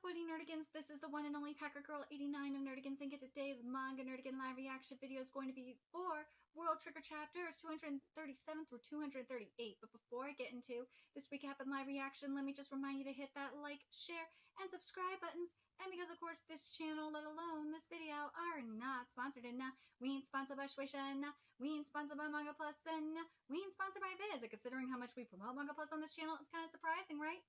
Woody Nerdigans. This is the one and only Packer Girl 89 of Nerdigans, and today's Manga Nerdigan live reaction video is going to be for World Trigger Chapters 237 through 238. But before I get into this recap and live reaction, let me just remind you to hit that like, share, and subscribe buttons. And because, of course, this channel, let alone this video, are not sponsored, and we ain't sponsored by Shueisha, and we ain't sponsored by Manga Plus, and we ain't sponsored by Viz. And considering how much we promote Manga Plus on this channel, it's kind of surprising, right?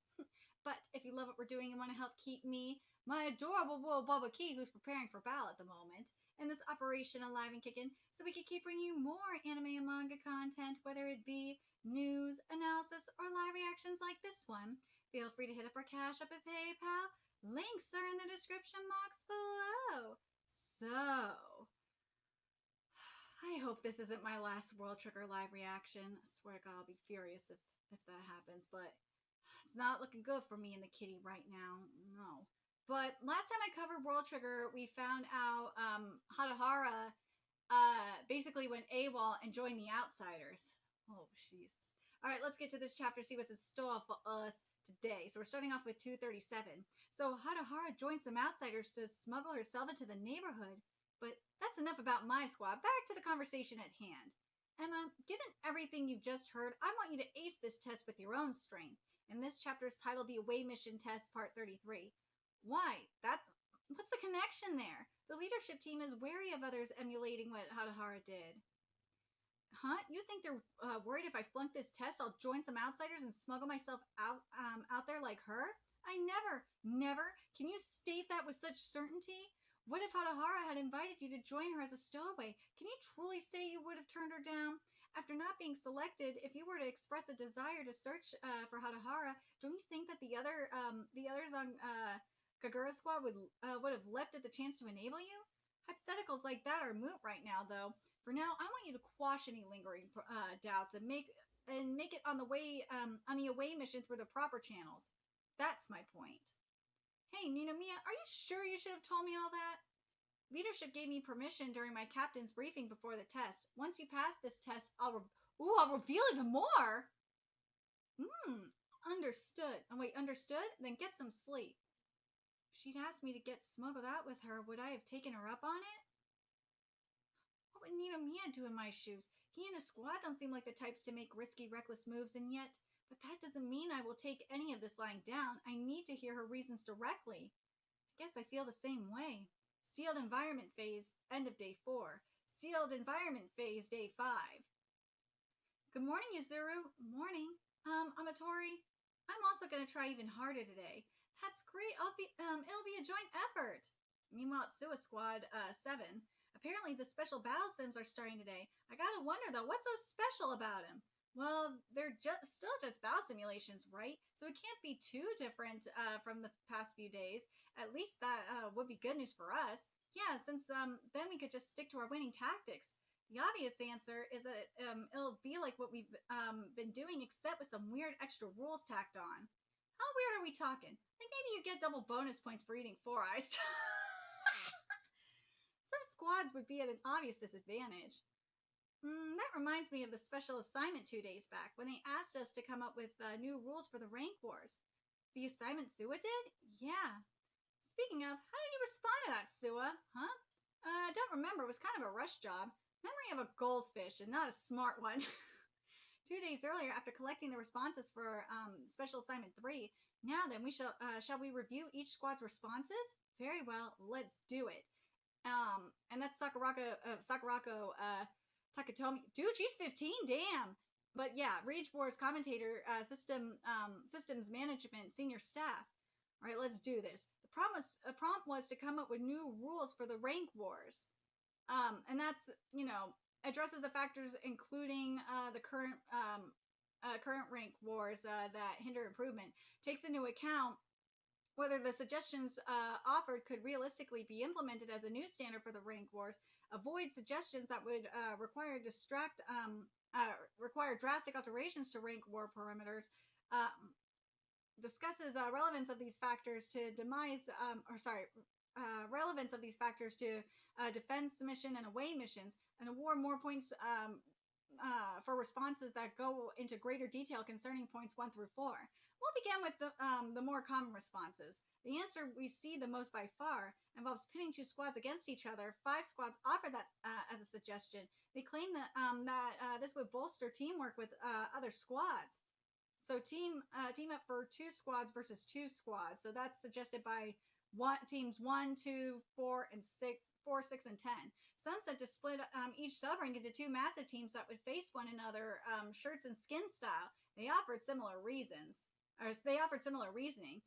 But if you love what we're doing and want to help keep me, my adorable little Bubba Key, who's preparing for battle at the moment, and this operation alive and kicking, so we can keep bringing you more anime and manga content, whether it be news, analysis, or live reactions like this one, feel free to hit up our Cash App and PayPal. Links are in the description box below. So, I hope this isn't my last World Trigger live reaction. I swear to God, I'll be furious if that happens, but it's not looking good for me and the kitty right now. No. But last time I covered World Trigger, we found out Hadahara basically went AWOL and joined the Outsiders. Oh, Jesus. All right, let's get to this chapter, see what's in store for us today. So we're starting off with 237. So Hadahara joined some Outsiders to smuggle herself into the neighborhood. But that's enough about my squad. Back to the conversation at hand. Emma, given everything you've just heard, I want you to ace this test with your own strength. And this chapter is titled The Away Mission Test, Part 33. Why? What's the connection there? The leadership team is wary of others emulating what Hadahara did. Huh? You think they're worried if I flunk this test, I'll join some Outsiders and smuggle myself out there like her? I never. Can you state that with such certainty? What if Hadahara had invited you to join her as a stowaway? Can you truly say you would have turned her down? After not being selected, if you were to express a desire to search for Hadahara, don't you think that the others on Kagura's squad would have leapt at the chance to enable you? Hypotheticals like that are moot right now, though. For now, I want you to quash any lingering doubts and make it on the away mission through the proper channels. That's my point. Hey, Ninomiya, are you sure you should have told me all that? Leadership gave me permission during my captain's briefing before the test. Once you pass this test, I'll reveal even more. Understood. Oh, wait, understood? Then get some sleep. If she'd asked me to get smuggled out with her, would I have taken her up on it? What would Ninomiya do in my shoes? He and his squad don't seem like the types to make risky, reckless moves, and yet... But that doesn't mean I will take any of this lying down. I need to hear her reasons directly. I guess I feel the same way. Sealed environment phase, end of day 4. Sealed environment phase, day 5. Good morning, Yuzuru. Morning. Amatori. I'm also going to try even harder today. That's great. It'll be a joint effort. Meanwhile, at Suwa Squad 7. Apparently, the special battle sims are starting today. I gotta wonder, though, what's so special about him? Well, they're still just battle simulations, right? So it can't be too different from the past few days. At least that would be good news for us. Yeah, since then we could just stick to our winning tactics. The obvious answer is that it'll be like what we've been doing, except with some weird extra rules tacked on. How weird are we talking? Like maybe you get double bonus points for eating 4 eyes. Some squads would be at an obvious disadvantage. That reminds me of the special assignment 2 days back, when they asked us to come up with new rules for the rank wars. The assignment Suwa did? Yeah. Speaking of, how did you respond to that, Suwa? Huh? I don't remember. It was kind of a rush job. Memory of a goldfish, and not a smart one. 2 days earlier, after collecting the responses for special assignment 3, now then, shall we review each squad's responses? Very well, let's do it. And that's Sakurako, Takatomi. Dude, she's 15, damn. But yeah, Rage Wars commentator, systems management, senior staff. All right, let's do this. The prompt was to come up with new rules for the rank wars. And that's, addresses the factors including the current rank wars that hinder improvement. Takes into account whether the suggestions offered could realistically be implemented as a new standard for the rank wars. Avoid suggestions that would require drastic alterations to rank war parameters. Discusses relevance of these factors to defense mission and away missions, and award more points for responses that go into greater detail concerning points 1 through 4. We'll begin with the more common responses. The answer we see the most by far involves pitting two squads against each other. 5 squads offer that as a suggestion. They claim that this would bolster teamwork with other squads. So team up for 2 squads versus 2 squads. So that's suggested by teams 1, 2, 4, and 6. 4, 6, and 10. Some said to split each sub-rank into 2 massive teams that would face one another, shirts and skin style. They offered similar reasons, or they offered similar reasoning.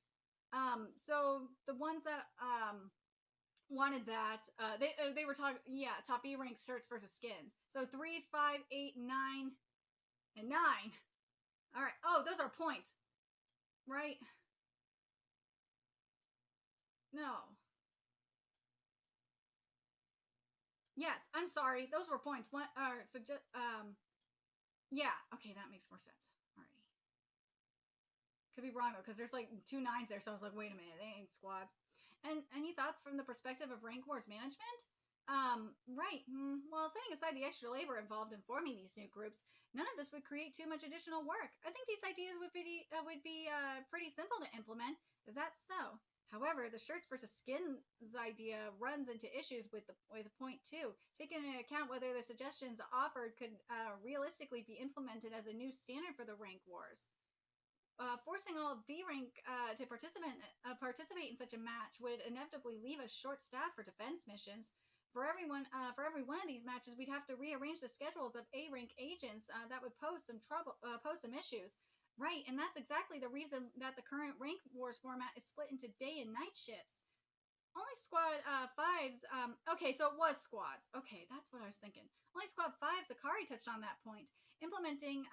So the ones that wanted that, they were talking, yeah, top E rank shirts versus skins. So 3, 5, 8, 9, and 9. All right. Oh, those are points, right? No. Yes, I'm sorry. Those were points. One, yeah. Okay, that makes more sense. All right. Could be wrong though, because there's like 2 9s there, so I was like, wait a minute, they ain't squads. And any thoughts from the perspective of rank wars management? Right. Well, setting aside the extra labor involved in forming these new groups, none of this would create too much additional work. I think these ideas would be pretty simple to implement. Is that so? However, the shirts versus skins idea runs into issues with point two. Taking into account whether the suggestions offered could realistically be implemented as a new standard for the rank wars. Forcing all of B rank to participate in such a match would inevitably leave us short staffed for defense missions. For every one of these matches, we'd have to rearrange the schedules of A rank agents. That would pose some issues. Right, and that's exactly the reason that the current rank wars format is split into day and night shifts. Only squad 5s. Okay, so it was squads. Okay, that's what I was thinking. Only squad 5 Sakari touched on that point. Implementing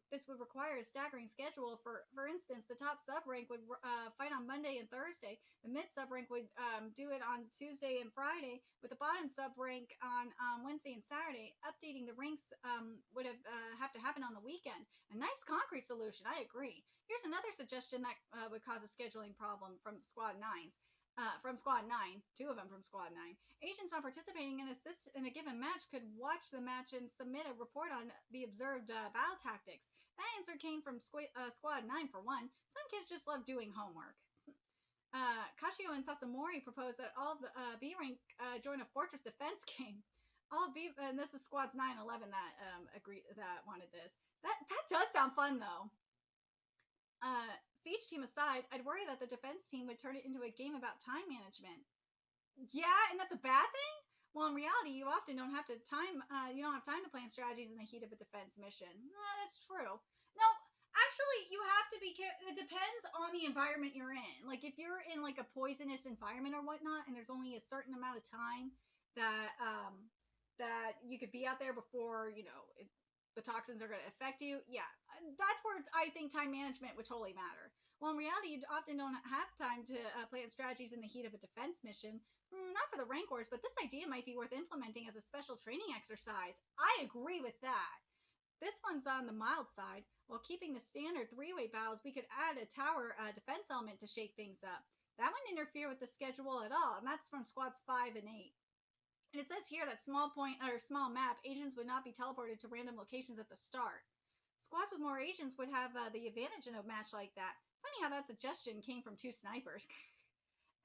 this would require a staggering schedule. For instance, the top sub rank would fight on Monday and Thursday. The mid sub rank would do it on Tuesday and Friday, with the bottom sub rank on Wednesday and Saturday. Updating the ranks would have to happen on the weekend. A nice concrete solution, I agree. Here's another suggestion that would cause a scheduling problem from squad 9s. From Squad 9, 2 of them from Squad 9. Agents not participating in a given match could watch the match and submit a report on the observed battle tactics. That answer came from Squad 9 for one. Some kids just love doing homework. Kashio and Sasamori proposed that all of the B rank join a fortress defense game. All B, and this is Squads 9, 11 that wanted this. That does sound fun though. Each team aside, I'd worry that the defense team would turn it into a game about time management. Yeah, and that's a bad thing? Well, in reality, you often don't have time to plan strategies in the heat of a defense mission. That's true. No, actually, you have to be careful. It depends on the environment you're in. Like, if you're in, like, a poisonous environment or whatnot, and there's only a certain amount of time that you could be out there before, the toxins are going to affect you, yeah, that's where I think time management would totally matter. Well, in reality, you often don't have time to plan strategies in the heat of a defense mission. Not for the rank wars, but this idea might be worth implementing as a special training exercise. I agree with that. This one's on the mild side. While keeping the standard 3-way battles, we could add a tower defense element to shake things up. That wouldn't interfere with the schedule at all, and that's from squads 5 and 8. And it says here that small map, agents would not be teleported to random locations at the start. Squads with more agents would have the advantage in a match like that. Funny how that suggestion came from 2 snipers.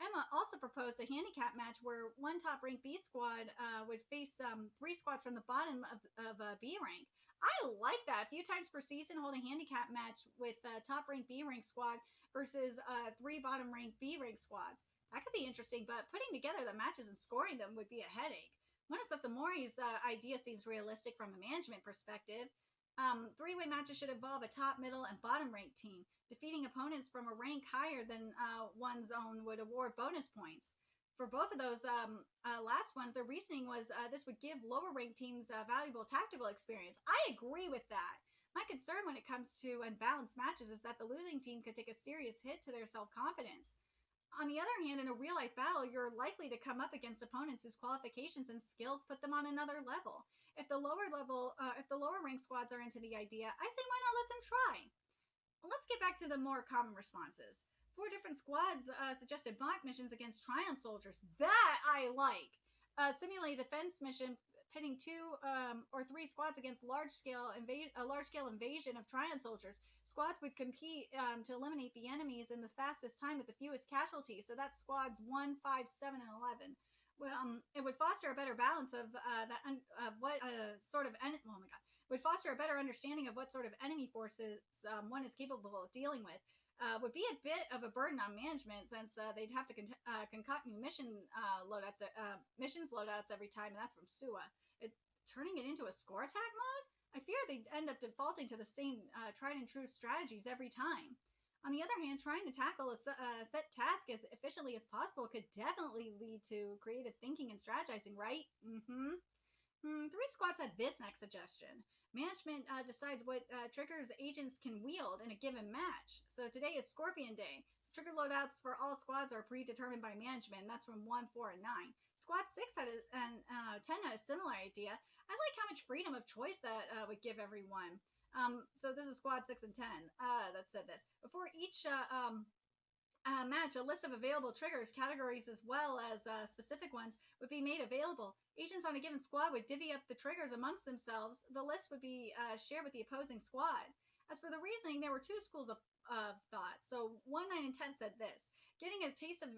Emma also proposed a handicap match where one top rank B squad would face 3 squads from the bottom of B rank. I like that. A few times per season, hold a handicap match with top rank B rank squad versus 3 bottom rank B rank squads. That could be interesting, but putting together the matches and scoring them would be a headache. One of Sasamori's idea seems realistic from a management perspective. 3-way matches should involve a top, middle, and bottom ranked team. Defeating opponents from a rank higher than one's own would award bonus points. For both of those last ones, the reasoning was this would give lower ranked teams valuable tactical experience. I agree with that. My concern when it comes to unbalanced matches is that the losing team could take a serious hit to their self-confidence. On the other hand, in a real-life battle, you're likely to come up against opponents whose qualifications and skills put them on another level. If the lower rank squads are into the idea, I say why not let them try? Let's get back to the more common responses. 4 different squads suggested mock missions against TRION soldiers. That I like. Simulate a defense mission pitting 2 or 3 squads against a large-scale invasion of Trion soldiers. Squads would compete to eliminate the enemies in the fastest time with the fewest casualties. So that's squads 1, 5, 7, and 11. Well, it would foster a better balance of what sort of oh my god, would foster a better understanding of what sort of enemy forces one is capable of dealing with. Would be a bit of a burden on management since they'd have to concoct new missions loadouts every time, and that's from SUA. Turning it into a score attack mode? I fear they'd end up defaulting to the same tried and true strategies every time. On the other hand, trying to tackle a set task as efficiently as possible could definitely lead to creative thinking and strategizing, right? 3 squads had this next suggestion. Management decides what triggers agents can wield in a given match. So today is Scorpion Day. So trigger loadouts for all squads are predetermined by management. And that's from 1, 4, and 9. Squad 6 and 10 had a similar idea. I like how much freedom of choice that would give everyone. So this is Squad 6 and 10 that said this. Before each match, a list of available triggers, categories, as well as specific ones would be made available. Agents on a given squad would divvy up the triggers amongst themselves. The list would be shared with the opposing squad. As for the reasoning, there were 2 schools of thought. So 1, 9, and 10 said this. Getting a taste of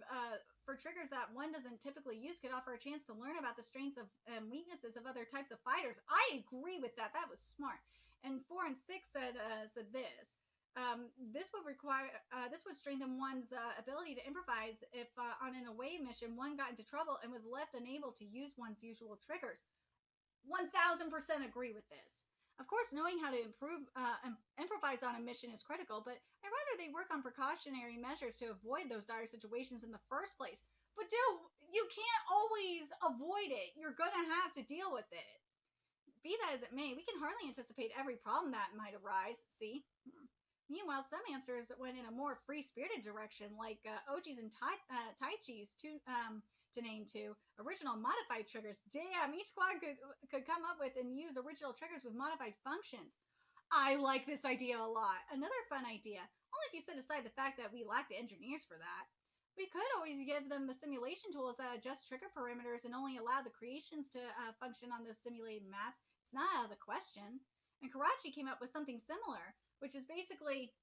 for triggers that one doesn't typically use could offer a chance to learn about the strengths of and weaknesses of other types of fighters. I agree with that. That was smart. And 4 and 6 said this. This would strengthen one's ability to improvise if on an away mission one got into trouble and was left unable to use one's usual triggers. 1000% agree with this. Of course, knowing how to improvise on a mission is critical, but I'd rather they work on precautionary measures to avoid those dire situations in the first place. But dude, you can't always avoid it. You're gonna have to deal with it. Be that as it may, we can hardly anticipate every problem that might arise, see? Meanwhile, some answers went in a more free-spirited direction, like Oji's and Taichi's, to name 2. Original modified triggers. Damn, each squad could come up with and use original triggers with modified functions. I like this idea a lot. Another fun idea, only if you set aside the fact that we lack the engineers for that. We could always give them the simulation tools that adjust trigger parameters and only allow the creations to function on those simulated maps. It's not out of the question. And Karachi came up with something similar, which is basically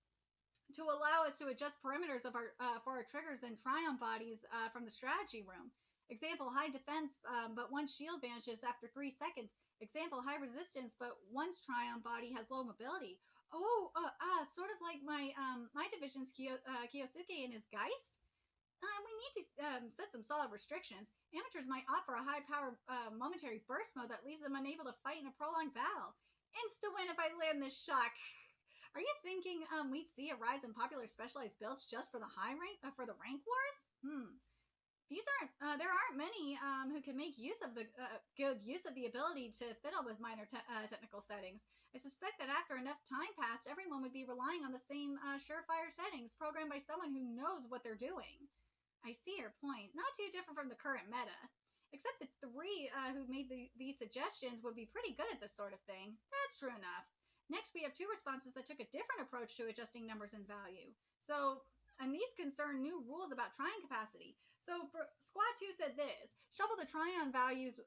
to allow us to adjust parameters of for our triggers and TRION bodies from the strategy room. Example, high defense, but one's shield vanishes after 3 seconds. Example, high resistance, but one's TRION body has low mobility. Oh, sort of like my division's Kiyosuke and his Geist. We need to set some solid restrictions. Amateurs might opt for a high-power momentary burst mode that leaves them unable to fight in a prolonged battle. Insta-win if I land this shock. Are you thinking we'd see a rise in popular specialized builds just for the rank wars? There aren't many who can make good use of the ability to fiddle with minor technical settings. I suspect that after enough time passed, everyone would be relying on the same surefire settings programmed by someone who knows what they're doing. I see your point. Not too different from the current meta. Except the 3 who made these suggestions would be pretty good at this sort of thing. That's true enough. Next, we have 2 responses that took a different approach to adjusting numbers and value. And these concern new rules about TRION capacity. So for Squad 2 said this. Shuffle the TRION values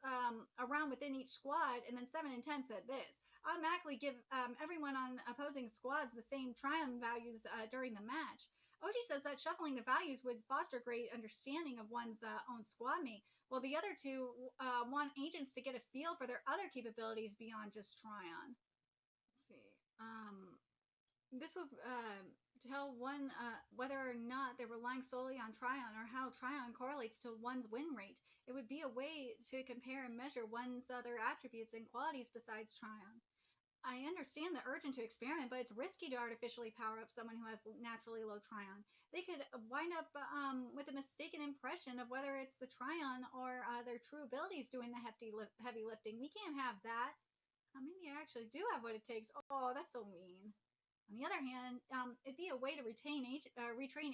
around within each squad, and then 7 and 10 said this. Automatically give everyone on opposing squads the same TRION values during the match. Oji says that shuffling the values would foster great understanding of one's own squad mate, while the other 2 want agents to get a feel for their other capabilities beyond just TRION. Let's see. This would tell one whether or not they're relying solely on TRION or how TRION correlates to one's win rate. It would be a way to compare and measure one's other attributes and qualities besides TRION. I understand the urgent to experiment, but it's risky to artificially power up someone who has naturally low TRION. They could wind up with a mistaken impression of whether it's the TRION or their true abilities doing the heavy lifting. We can't have that. Maybe I actually do have what it takes. Oh, that's so mean. On the other hand, it'd be a way to retrain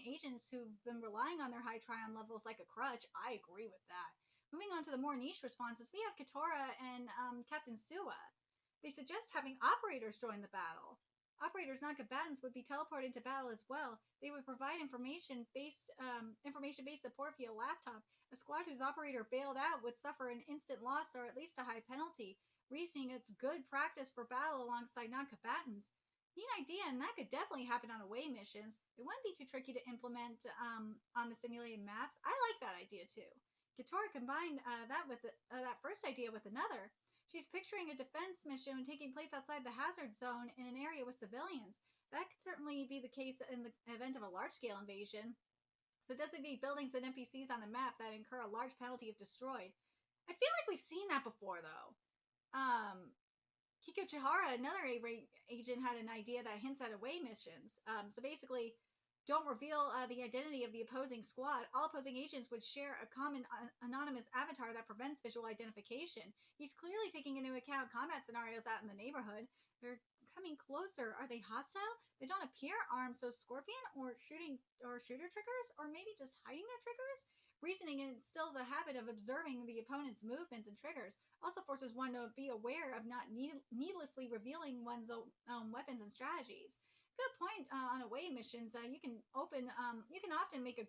agents who've been relying on their high TRION levels like a crutch. I agree with that. Moving on to the more niche responses, we have Katora and Captain Suwa. They suggest having operators join the battle. Operators, not combatants, would be teleported into battle as well. They would provide information-based support via laptop. A squad whose operator bailed out would suffer an instant loss or at least a high penalty, reasoning it's good practice for battle alongside non-combatants. Neat idea, and that could definitely happen on away missions. It wouldn't be too tricky to implement on the simulated maps. I like that idea too. Katora combined that first idea with another. She's picturing a defense mission taking place outside the hazard zone in an area with civilians. That could certainly be the case in the event of a large-scale invasion. So designate buildings and NPCs on the map that incur a large penalty if destroyed. I feel like we've seen that before, though. Kiko Chihara, another A-rank agent, had an idea that hints at away missions. So basically, don't reveal the identity of the opposing squad. All opposing agents would share a common anonymous avatar that prevents visual identification. He's clearly taking into account combat scenarios out in the neighborhood. They're coming closer. Are they hostile? They don't appear armed, so Scorpion or shooter triggers, or maybe just hiding their triggers? Reasoning instills a habit of observing the opponent's movements and triggers. Also forces one to be aware of not needlessly revealing one's own weapons and strategies. Good point on away missions. You can often make a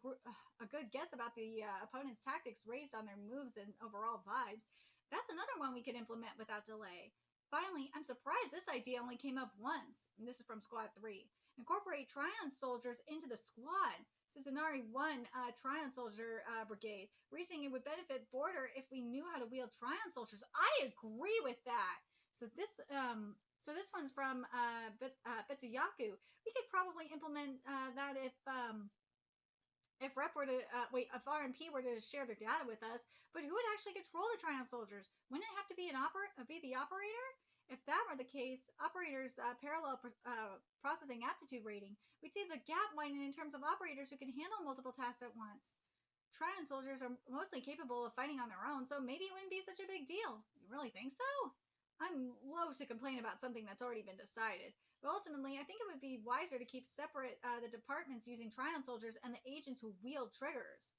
good guess about the opponent's tactics based on their moves and overall vibes. That's another one we could implement without delay. Finally, I'm surprised this idea only came up once. And this is from Squad 3. Incorporate TRION soldiers into the squads. Susanari 1 TRION soldier brigade. Reasoning it would benefit Border if we knew how to wield TRION soldiers. I agree with that. So this one's from Betsuyaku. We could probably implement that if if RMP were to share their data with us. But who would actually control the TRION soldiers? Wouldn't it have to be be the operator? If that were the case, operators' parallel processing aptitude rating, we'd see the gap widen in terms of operators who can handle multiple tasks at once. TRION soldiers are mostly capable of fighting on their own, so maybe it wouldn't be such a big deal. You really think so? I'm loath to complain about something that's already been decided, but ultimately, I think it would be wiser to keep separate the departments using TRION soldiers and the agents who wield triggers.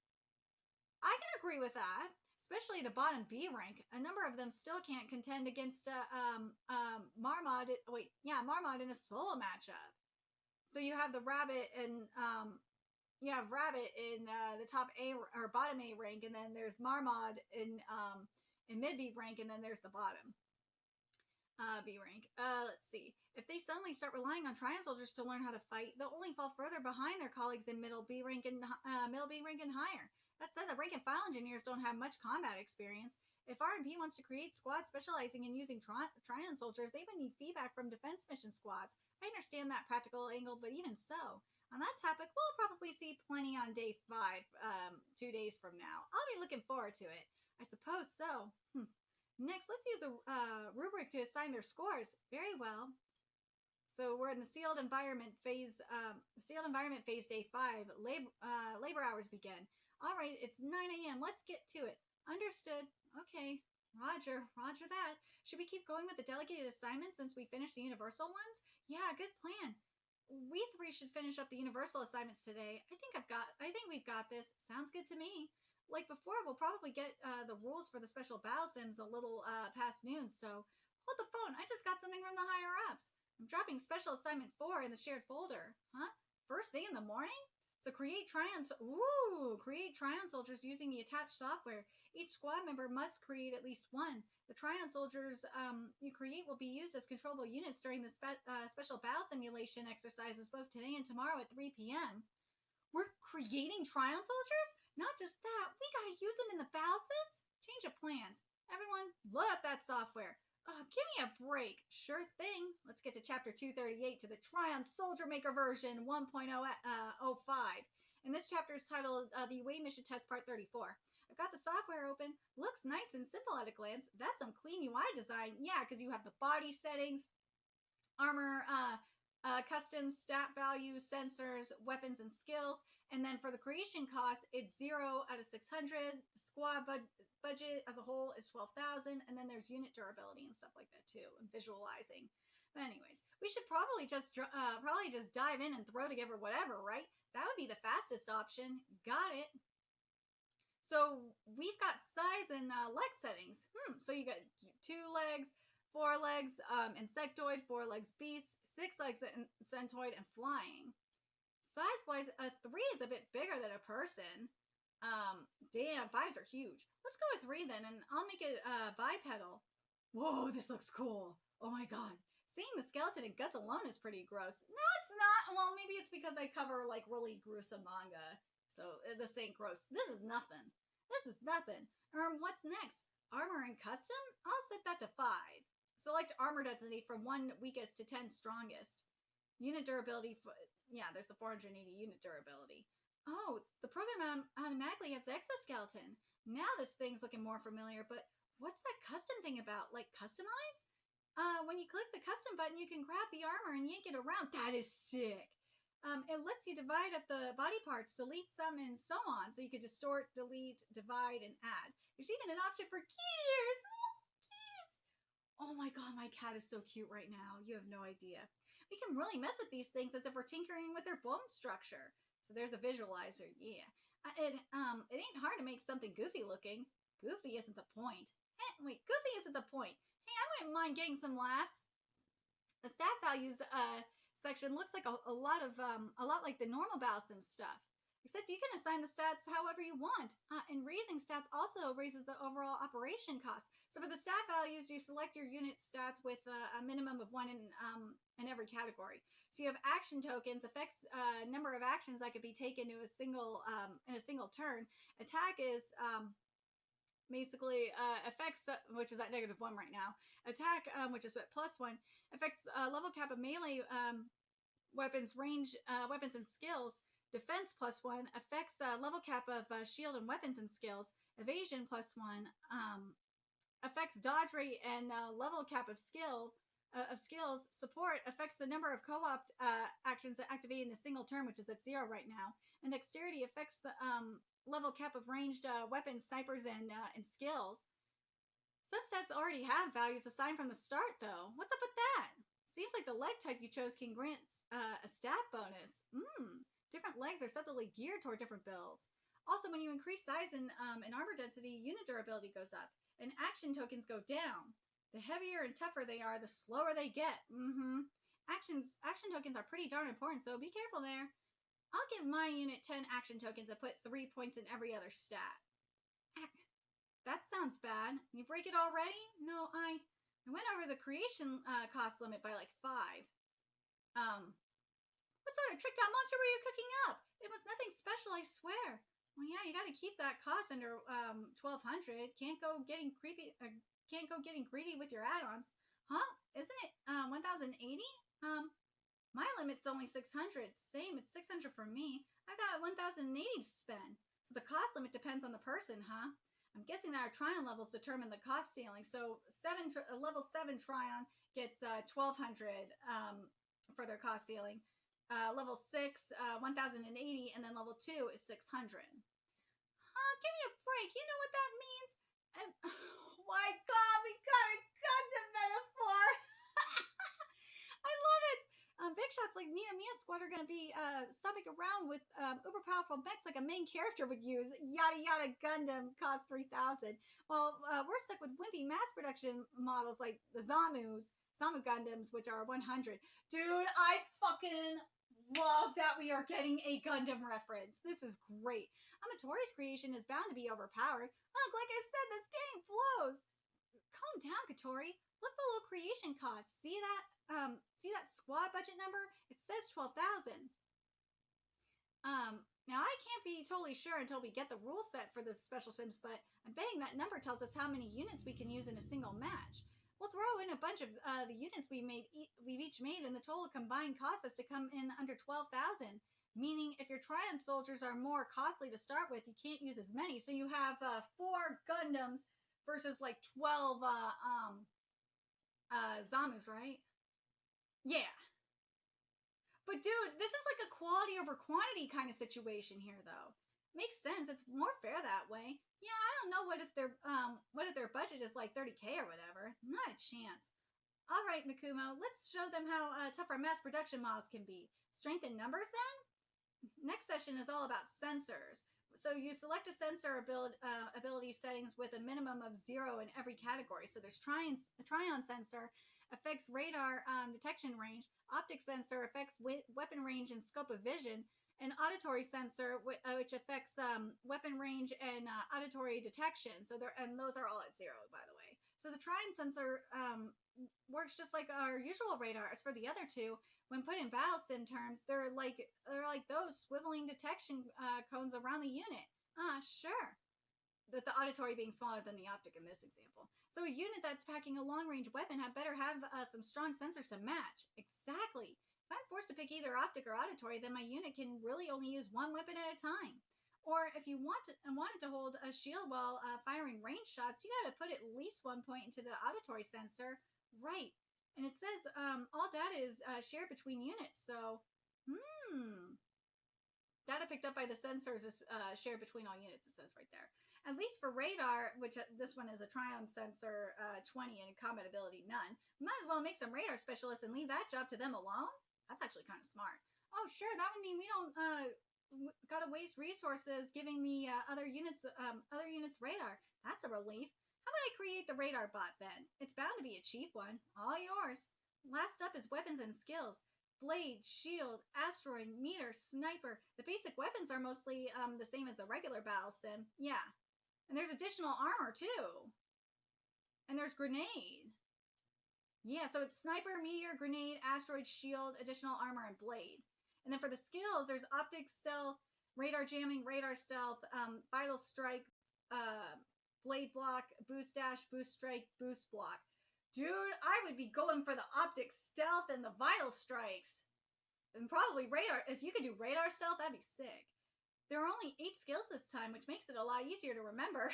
I can agree with that. Especially the bottom B rank. A number of them still can't contend against Marmot. Marmot in a solo matchup. So you have the Rabbit and the top A or bottom A rank, and then there's Marmot in mid B rank, and then there's the bottom B rank. Let's see. If they suddenly start relying on TRION soldiers to learn how to fight, they'll only fall further behind their colleagues in middle B rank and higher. That said, the rank and file engineers don't have much combat experience. If RMP wants to create squads specializing in using TRION soldiers, they would need feedback from defense mission squads. I understand that practical angle, but even so, on that topic, we'll probably see plenty on day 5, 2 days from now. I'll be looking forward to it. I suppose so. Next, let's use the rubric to assign their scores. Very well. So we're in the sealed environment phase. Day 5. Labor hours begin. All right, it's 9 a.m. Let's get to it. Understood. Okay. Roger that. Should we keep going with the delegated assignments since we finished the universal ones? Yeah, good plan. We 3 should finish up the universal assignments today. I think we've got this. Sounds good to me. Like before, we'll probably get the rules for the special battle sims a little past noon, so hold the phone. I just got something from the higher-ups. I'm dropping special assignment 4 in the shared folder. Huh? First thing in the morning? So create TRION soldiers using the attached software. Each squad member must create at least one. The TRION soldiers you create will be used as controllable units during the special battle simulation exercises both today and tomorrow at 3 p.m. We're creating TRION soldiers? Not just that, we gotta use them in the battle sims? Change of plans. Everyone, load up that software. Give me a break. Sure thing. Let's get to Chapter 238 to the TRION Soldier Maker version 1.05. And this chapter is titled The Away Mission Test Part 34. I've got the software open. Looks nice and simple at a glance. That's some clean UI design. Yeah, because you have the body settings, armor, custom stat value, sensors, weapons, and skills. And then for the creation cost, it's 0 out of 600. The squad budget as a whole is 12,000, and then there's unit durability and stuff like that too, and visualizing. But anyways, we should probably just dive in and throw together whatever, right? That would be the fastest option. Got it. So we've got size and leg settings. So you got 2 legs, 4 legs, insectoid, 4 legs beast, 6 legs insectoid, and flying. Size-wise, a 3 is a bit bigger than a person. Damn, 5s are huge. Let's go with 3 then, and I'll make it bipedal. Whoa, this looks cool. Oh my god. Seeing the skeleton and guts alone is pretty gross. No, it's not. Well, maybe it's because I cover, like, really gruesome manga. So, this ain't gross. This is nothing. This is nothing. What's next? Armor and custom? I'll set that to 5. Select armor density from 1 weakest to 10 strongest. Unit durability, yeah, there's the 480 unit durability. Oh, the program automatically has the exoskeleton. Now this thing's looking more familiar, but what's that custom thing about? Like, customize? When you click the custom button, you can grab the armor and yank it around. That is sick. It lets you divide up the body parts, delete some, and so on. So you could distort, delete, divide, and add. There's even an option for keys. Oh, keys. Oh my god, my cat is so cute right now. You have no idea. We can really mess with these things as if we're tinkering with their bone structure. So there's a visualizer, yeah. It ain't hard to make something goofy looking. Goofy isn't the point. Goofy isn't the point. Hey, I wouldn't mind getting some laughs. The stat values section looks like a lot like the normal battle sim stuff. Except you can assign the stats however you want. And raising stats also raises the overall operation cost. So for the stat values, you select your unit stats with a minimum of 1 in every category. So you have action tokens, affects number of actions that could be taken in a single turn. Attack is basically affects, which is at -1 right now. Attack, which is at +1, affects level cap of melee weapons, range weapons and skills. Defense +1 affects level cap of shield and weapons and skills. Evasion +1 affects dodge rate and level cap of skills. Support affects the number of co-op actions that activate in a single turn, which is at 0 right now. And dexterity affects the level cap of ranged weapons, snipers, and skills. Some stats already have values assigned from the start, though. What's up with that? Seems like the leg type you chose can grant a stat bonus. Different legs are subtly geared toward different builds. Also, when you increase size and armor density, unit durability goes up, and action tokens go down. The heavier and tougher they are, the slower they get. Action tokens are pretty darn important, so be careful there. I'll give my unit 10 action tokens and put 3 points in every other stat. That sounds bad. You break it already? No, I went over the creation cost limit by like 5. What sort of tricked out monster were you cooking up? It was nothing special, I swear. Well, yeah, you got to keep that cost under 1,200. Can't go getting greedy with your add-ons. Huh? Isn't it 1,080? My limit's only 600. Same, it's 600 for me. I got 1,080 to spend. So the cost limit depends on the person, huh? I'm guessing that our TRION levels determine the cost ceiling. So level 7 TRION gets 1,200 for their cost ceiling. Level 6, 1,080, and then level 2 is 600. Give me a break. You know what that means? And, oh my god, we got a Gundam metaphor. I love it. Big shots like Nina Mia Squad are going to be stomping around with uber powerful mechs like a main character would use. Yada yada Gundam costs 3,000. Well, we're stuck with wimpy mass production models like the Zamu Gundams, which are 100. Dude, I fucking love that we are getting a Gundam reference. This is great. Amatori's creation is bound to be overpowered. Look, like I said, this game blows. Calm down, Katori. Look below creation costs. See that squad budget number? It says 12,000. Now I can't be totally sure until we get the rule set for the special sims, but I'm betting that number tells us how many units we can use in a single match. We'll throw in a bunch of the units we've each made, and the total combined cost has to come in under 12,000. Meaning, if your TRION soldiers are more costly to start with, you can't use as many. So you have 4 Gundams versus like 12 Zamus, right? Yeah. But dude, this is like a quality over quantity kind of situation here, though. Makes sense. It's more fair that way. Yeah, I don't know what if their budget is like 30K or whatever. Not a chance. All right, Mikumo, let's show them how tough our mass production models can be. Strength in numbers, then? Next session is all about sensors. So you select a sensor ability settings with a minimum of 0 in every category. So there's TRION sensor affects radar detection range, optic sensor affects weapon range and scope of vision, and auditory sensor which affects weapon range and auditory detection. So those are all at 0, by the way. So the TRION sensor works just like our usual radars. For the other two, when put in battle sim terms, they're like those swiveling detection cones around the unit. Sure. The auditory being smaller than the optic in this example. So a unit that's packing a long-range weapon had better have some strong sensors to match. Exactly. If I'm forced to pick either optic or auditory, then my unit can really only use one weapon at a time. Or if you wanted to hold a shield while firing range shots, you got to put at least 1 point into the auditory sensor. Right. And it says all data is shared between units. So, data picked up by the sensors is shared between all units, it says right there. At least for radar, which this one is a TRION sensor 20 and combat ability none, might as well make some radar specialists and leave that job to them alone. That's actually kind of smart. Oh, sure, that would mean we don't gotta waste resources giving the other units radar. That's a relief. How about I create the radar bot then? It's bound to be a cheap one. All yours. Last up is weapons and skills. Blade, shield, asteroid, meter, sniper. The basic weapons are mostly the same as the regular battle sim. Yeah. And there's additional armor too. And there's grenade. Yeah, so it's sniper, meteor, grenade, asteroid, shield, additional armor, and blade. And then for the skills, there's optic stealth, radar jamming, radar stealth, vital strike, blade block, boost dash, boost strike, boost block. Dude, I would be going for the optic stealth and the vital strikes. And probably radar. If you could do radar stealth, that'd be sick. There are only 8 skills this time, which makes it a lot easier to remember.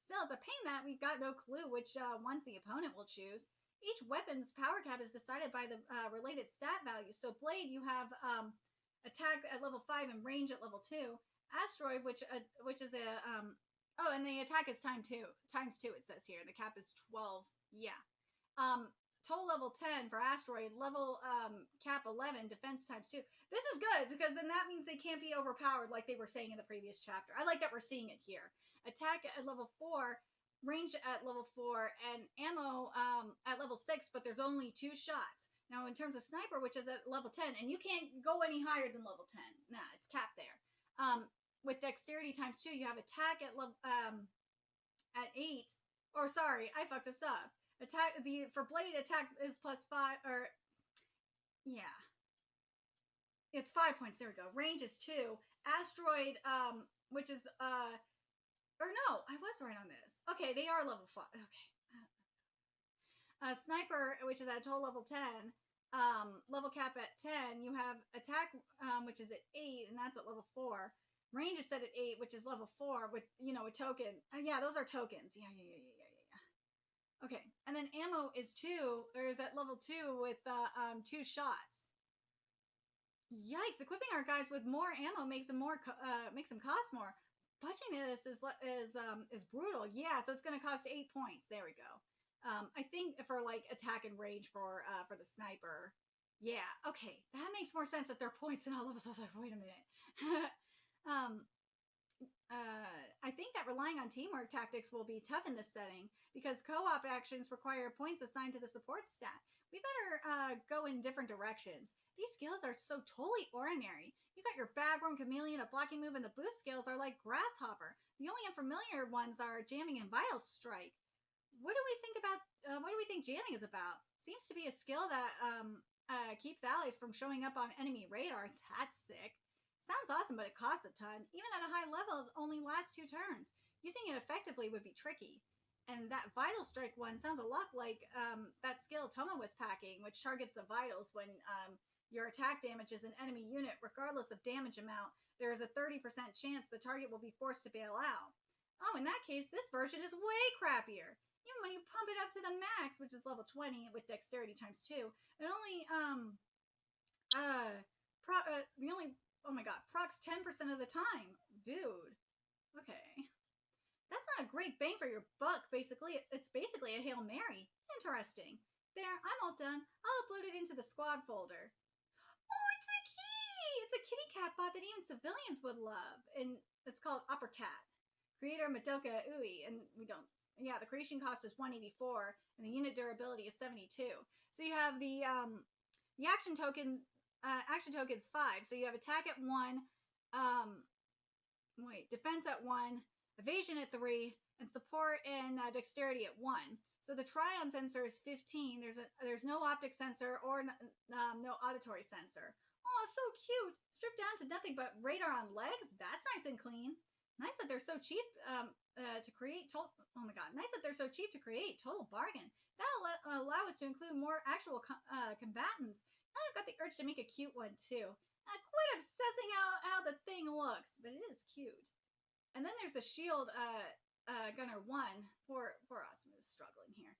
Still, it's a pain that we've got no clue which ones the opponent will choose. Each weapon's power cap is decided by the related stat value. So blade, you have attack at level 5 and range at level 2. Asteroid, which is a and the attack is times 2. It says here. The cap is 12. Yeah. Total level 10 for asteroid. Level cap 11. Defense times 2. This is good because then that means they can't be overpowered like they were saying in the previous chapter. I like that we're seeing it here. Attack at level 4. Range at level 4 and ammo at level 6, but there's only 2 shots. Now, in terms of sniper, which is at level 10, and you can't go any higher than level 10. Nah, it's capped there. With dexterity times 2, you have attack at level at 8. Or sorry, I fucked this up. For blade attack is plus 5 or yeah. It's 5 points. There we go. Range is 2. Asteroid which is or no, I was right on this. Okay, they are level 5. Okay. Sniper, which is at total level 10. Level cap at 10. You have attack, which is at 8, and that's at level 4. Range is set at 8, which is level 4 with, a token. Yeah, those are tokens. Yeah. Okay, and then ammo is 2, or is at level 2 with 2 shots. Yikes! Equipping our guys with more ammo makes them cost more. Budging this is brutal. Yeah, so it's going to cost 8 points. There we go. I think for like attack and range for the sniper. Yeah, okay, that makes more sense if they're points and all of us. I was like, wait a minute. I think that relying on teamwork tactics will be tough in this setting because co-op actions require points assigned to the support stat. We better go in different directions. These skills are so totally ordinary. You got your backroom chameleon, a blocking move, and the boost skills are like grasshopper. The only unfamiliar ones are jamming and vital strike. What do we think jamming is about? Seems to be a skill that keeps allies from showing up on enemy radar. That's sick. Sounds awesome, but it costs a ton. Even at a high level, it only lasts 2 turns. Using it effectively would be tricky. And that vital strike one sounds a lot like that skill Toma was packing, which targets the vitals when your attack damages an enemy unit. Regardless of damage amount, there is a 30% chance the target will be forced to bail out. Oh, in that case, this version is way crappier. Even when you pump it up to the max, which is level 20 with dexterity times 2, it only procs 10% of the time. Dude. Okay. That's not a great bang for your buck, basically. It's basically a Hail Mary. Interesting. There, I'm all done. I'll upload it into the squad folder. Oh, it's a key! It's a kitty cat bot that even civilians would love, and it's called Uppercat. Creator Madoka Ui, and we don't. Yeah, the creation cost is 184, and the unit durability is 72. So you have the action token. Action token's 5. So you have attack at 1. Defense at 1, evasion at 3, and support and dexterity at 1. So the TRION sensor is 15. There's no optic sensor or no auditory sensor. Oh, so cute! Stripped down to nothing but radar on legs. That's nice and clean. Nice that they're so cheap to create. Oh my god! Nice that they're so cheap to create. Total bargain. That'll allow us to include more actual combatants. Now I've got the urge to make a cute one too. Quite obsessing how the thing looks, but it is cute. And then there's the shield gunner 1. Poor Asumu's struggling here.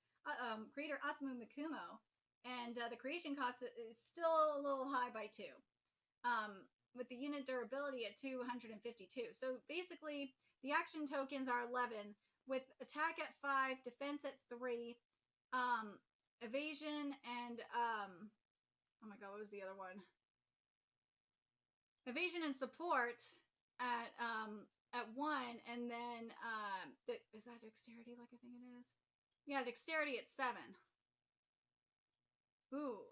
Creator Asumu Mikumo, and the creation cost is still a little high by 2. With the unit durability at 252. So basically, the action tokens are 11, with attack at 5, defense at 3, evasion and oh my god, what was the other one? Evasion and support at 1, and then is that dexterity like I think it is? Yeah, dexterity at 7. Ooh,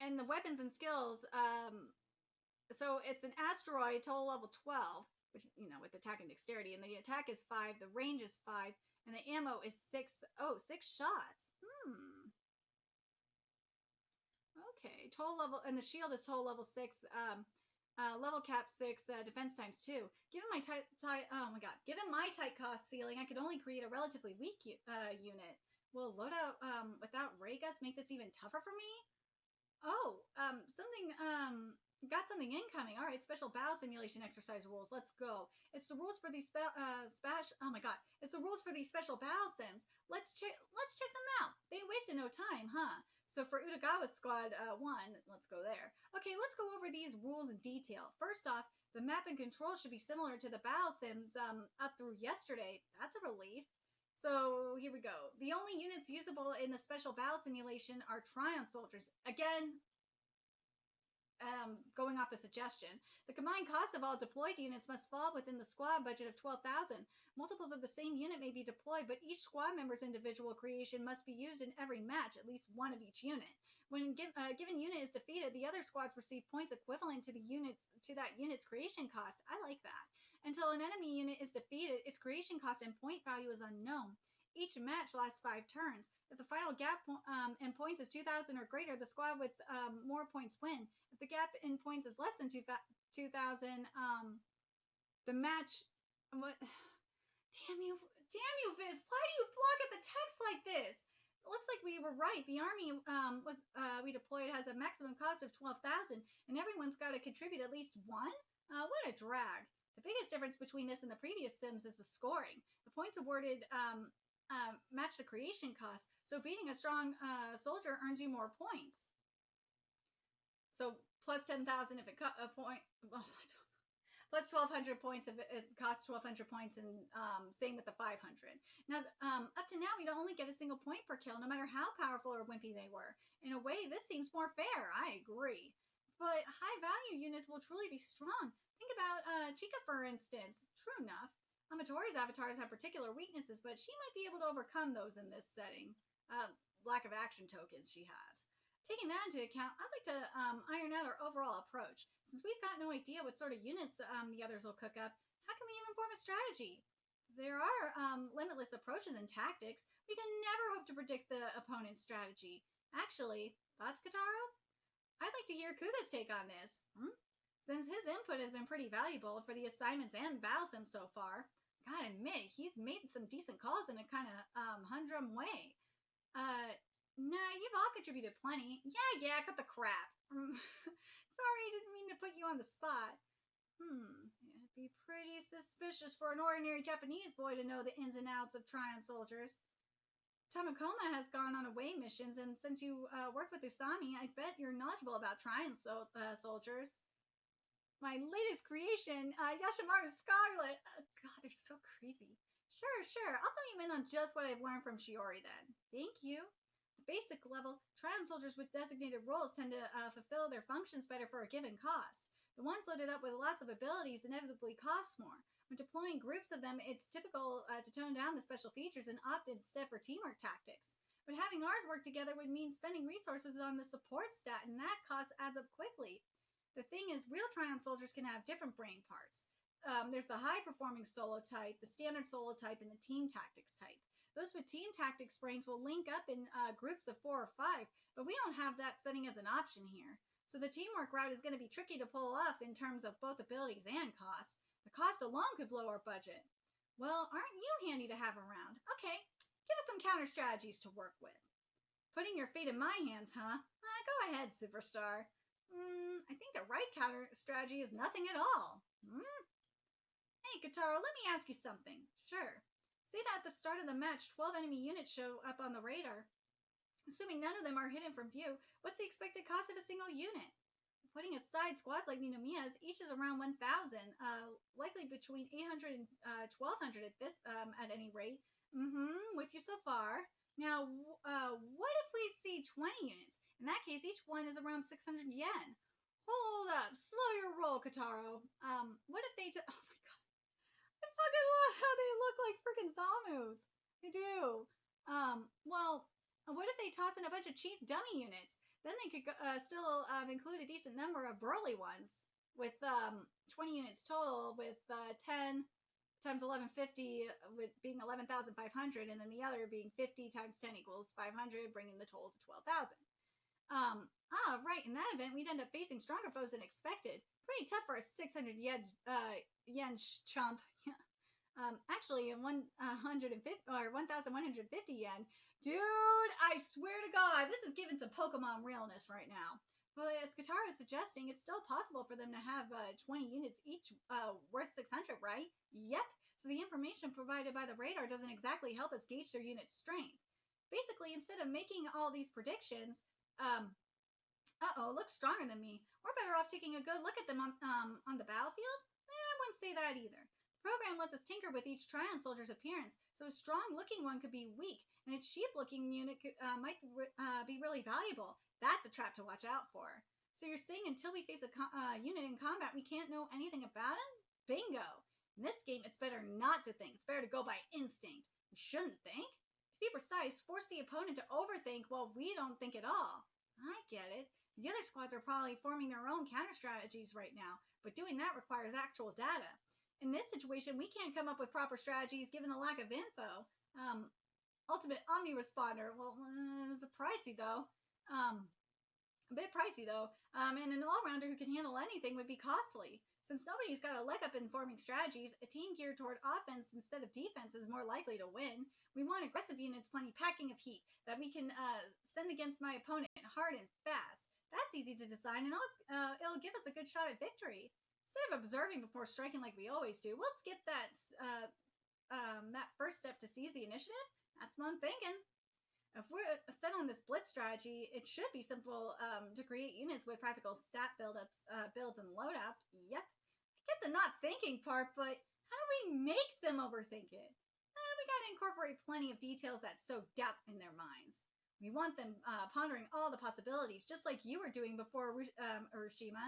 and the weapons and skills. So it's an asteroid, total level 12, which with attack and dexterity, and the attack is 5, the range is 5, and the ammo is 6. Oh, 6 shots. Okay, total level, and the shield is total level 6. Level cap 6, defense times 2. Given my given my tight cost ceiling, I could only create a relatively weak unit. Will loadout without ray gus make this even tougher for me? Oh, got something incoming. All right, special battle simulation exercise rules. Let's go. It's the rules for these It's the rules for these special battle sims. Let's check them out. They wasted no time, huh? So for Utagawa's squad 1, let's go there. Okay, let's go over these rules in detail. First off, the map and control should be similar to the battle sims up through yesterday. That's a relief. So here we go. The only units usable in the special battle simulation are TRION soldiers. Again, going off the suggestion. The combined cost of all deployed units must fall within the squad budget of 12,000. Multiples of the same unit may be deployed, but each squad member's individual creation must be used in every match, at least one of each unit. When a given unit is defeated, the other squads receive points equivalent to that unit's creation cost. I like that. Until an enemy unit is defeated, its creation cost and point value is unknown. Each match lasts 5 turns. If the final gap in points is 2,000 or greater, the squad with more points win. If the gap in points is less than 2,000, the match. What? Damn you, Viz! Why do you block at the text like this? It looks like we were right. The army we deployed has a maximum cost of 12,000, and everyone's got to contribute at least 1. What a drag! The biggest difference between this and the previous sims is the scoring. The points awarded match the creation cost, so beating a strong soldier earns you more points. So plus 10,000 if it cut a point. Well, plus 1,200 points if it costs 1,200 points, and same with the 500. Now, up to now, we don't only get a single point per kill, no matter how powerful or wimpy they were. In a way, this seems more fair. I agree. But high-value units will truly be strong. Think about Chica, for instance. True enough. Amatori's avatars have particular weaknesses, but she might be able to overcome those in this setting. Lack of action tokens she has. Taking that into account, I'd like to iron out our overall approach. Since we've got no idea what sort of units the others will cook up, how can we even form a strategy? There are limitless approaches and tactics. We can never hope to predict the opponent's strategy. Actually, thoughts, Kataro? I'd like to hear Kuga's take on this. Since his input has been pretty valuable for the assignments and battle sim so far, gotta admit, he's made some decent calls in a kind of humdrum way. Nah, you've all contributed plenty. Yeah, cut the crap. Sorry, didn't mean to put you on the spot. It'd be pretty suspicious for an ordinary Japanese boy to know the ins and outs of TRION soldiers. Tamakoma has gone on away missions, and since you work with Usami, I bet you're knowledgeable about TRION soldiers. My latest creation, Yashimaru Scarlet. God, they're so creepy. Sure. I'll fill you in on just what I've learned from Shiori then. Thank you. At the basic level, TRION soldiers with designated roles tend to fulfill their functions better for a given cost. The ones loaded up with lots of abilities inevitably cost more. When deploying groups of them, it's typical to tone down the special features and opt instead for teamwork tactics. But having ours work together would mean spending resources on the support stat, and that cost adds up quickly. The thing is, real Trion soldiers can have different brain parts. There's the high performing solo type, the standard solo type, and the team tactics type. Those with team tactics brains will link up in groups of 4 or 5, but we don't have that setting as an option here. So the teamwork route is going to be tricky to pull off in terms of both abilities and cost. The cost alone could blow our budget. Well, aren't you handy to have around? Okay, give us some counter strategies to work with. Putting your fate in my hands, huh? Go ahead, superstar. I think the right counter strategy is nothing at all. Hey, Kataro, let me ask you something. Sure. Say that at the start of the match, 12 enemy units show up on the radar. Assuming none of them are hidden from view, what's the expected cost of a single unit? Putting aside squads like Ninomiya's, each is around 1,000, likely between 800 and 1,200 at this, at any rate. With you so far. Now, what if we see 20 units? In that case, each one is around 600 yen. Hold up, slow your roll, Kataro. What if they oh my god. I fucking love how they look like freaking Zamus. I do. Well, what if they toss in a bunch of cheap dummy units? Then they could still include a decent number of burly ones with 20 units total, with 10 times 1150 with being 11,500, and then the other being 50 times 10 equals 500, bringing the total to 12,000. Right. In that event, we'd end up facing stronger foes than expected. Pretty tough for a 600 yen chump. Actually, 150 or 1,150 yen. Dude, I swear to God, this is giving some Pokemon realness right now. But as Katara is suggesting, it's still possible for them to have 20 units each worth 600, right? Yep. So the information provided by the radar doesn't exactly help us gauge their unit's strength. Basically, instead of making all these predictions, looks stronger than me. We're better off taking a good look at them on the battlefield? I wouldn't say that either. The program lets us tinker with each Trion soldier's appearance, so a strong-looking one could be weak, and a cheap-looking unit might be really valuable. That's a trap to watch out for. So you're saying until we face a unit in combat, we can't know anything about him? Bingo! In this game, it's better not to think. It's better to go by instinct. We shouldn't think. To be precise, force the opponent to overthink while we don't think at all. I get it. The other squads are probably forming their own counter strategies right now, but doing that requires actual data. In this situation, we can't come up with proper strategies given the lack of info. Ultimate Omni Responder, well, it's pricey though. A bit pricey though. And an all-rounder who can handle anything would be costly. Since nobody's got a leg up in forming strategies, a team geared toward offense instead of defense is more likely to win. We want aggressive units plenty packing of heat that we can send against my opponent hard and fast. That's easy to design, and it'll give us a good shot at victory. Instead of observing before striking like we always do, we'll skip that first step to seize the initiative. That's what I'm thinking. If we're set on this blitz strategy, it should be simple to create units with practical stat builds and loadouts. Yep. I get the not thinking part, but how do we make them overthink it? We got to incorporate plenty of details that sow doubt in their minds. We want them pondering all the possibilities, just like you were doing before Urashima.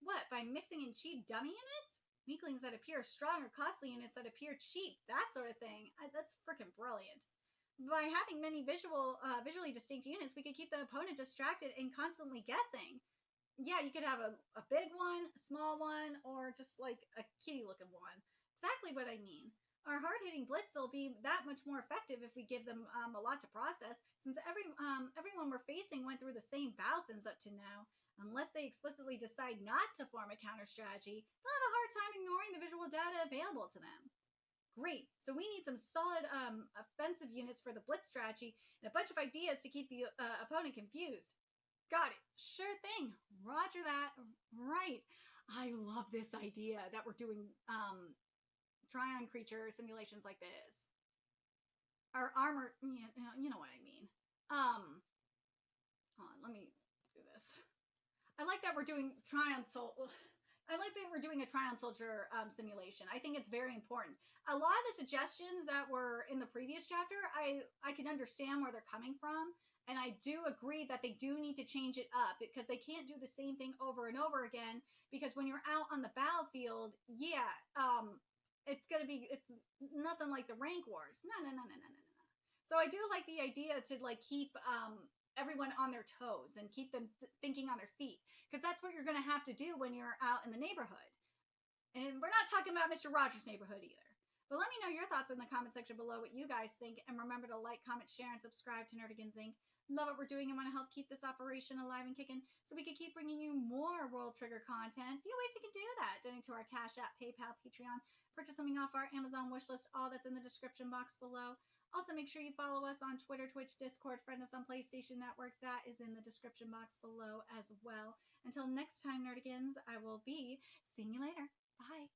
What, by mixing in cheap dummy units? Weaklings that appear strong or costly units that appear cheap, that sort of thing. That's freaking brilliant. By having many visually distinct units, we could keep the opponent distracted and constantly guessing. Yeah, you could have a big one, a small one, or just like a kitty-looking one. Exactly what I mean. Our hard-hitting blitz will be that much more effective if we give them a lot to process, since everyone we're facing went through the same battle sims up to now. Unless they explicitly decide not to form a counter strategy, they'll have a hard time ignoring the visual data available to them. Great, so we need some solid offensive units for the blitz strategy and a bunch of ideas to keep the opponent confused. Got it. Sure thing. Roger that. Right. I love this idea that we're doing Trion creature simulations like this. Our armor, you know what I mean. Hold on, let me do this. I like that we're doing a Trion soldier simulation. I think it's very important. A lot of the suggestions that were in the previous chapter, I can understand where they're coming from. And I do agree that they do need to change it up because they can't do the same thing over and over again. Because when you're out on the battlefield, yeah, it's nothing like the rank wars. No, no, no, no, no, no, no. So I do like the idea to like keep everyone on their toes and keep them thinking on their feet because that's what you're gonna have to do when you're out in the neighborhood. And we're not talking about Mr. Rogers' neighborhood either. But let me know your thoughts in the comment section below what you guys think. And remember to like, comment, share, and subscribe to Nerdigans Inc. Love what we're doing and want to help keep this operation alive and kicking so we can keep bringing you more World Trigger content. A few ways you can do that. Donate to our Cash App, PayPal, Patreon. Purchase something off our Amazon wishlist. All that's in the description box below. Also, make sure you follow us on Twitter, Twitch, Discord, friend us on PlayStation Network. That is in the description box below as well. Until next time, Nerdigans, I will be seeing you later. Bye.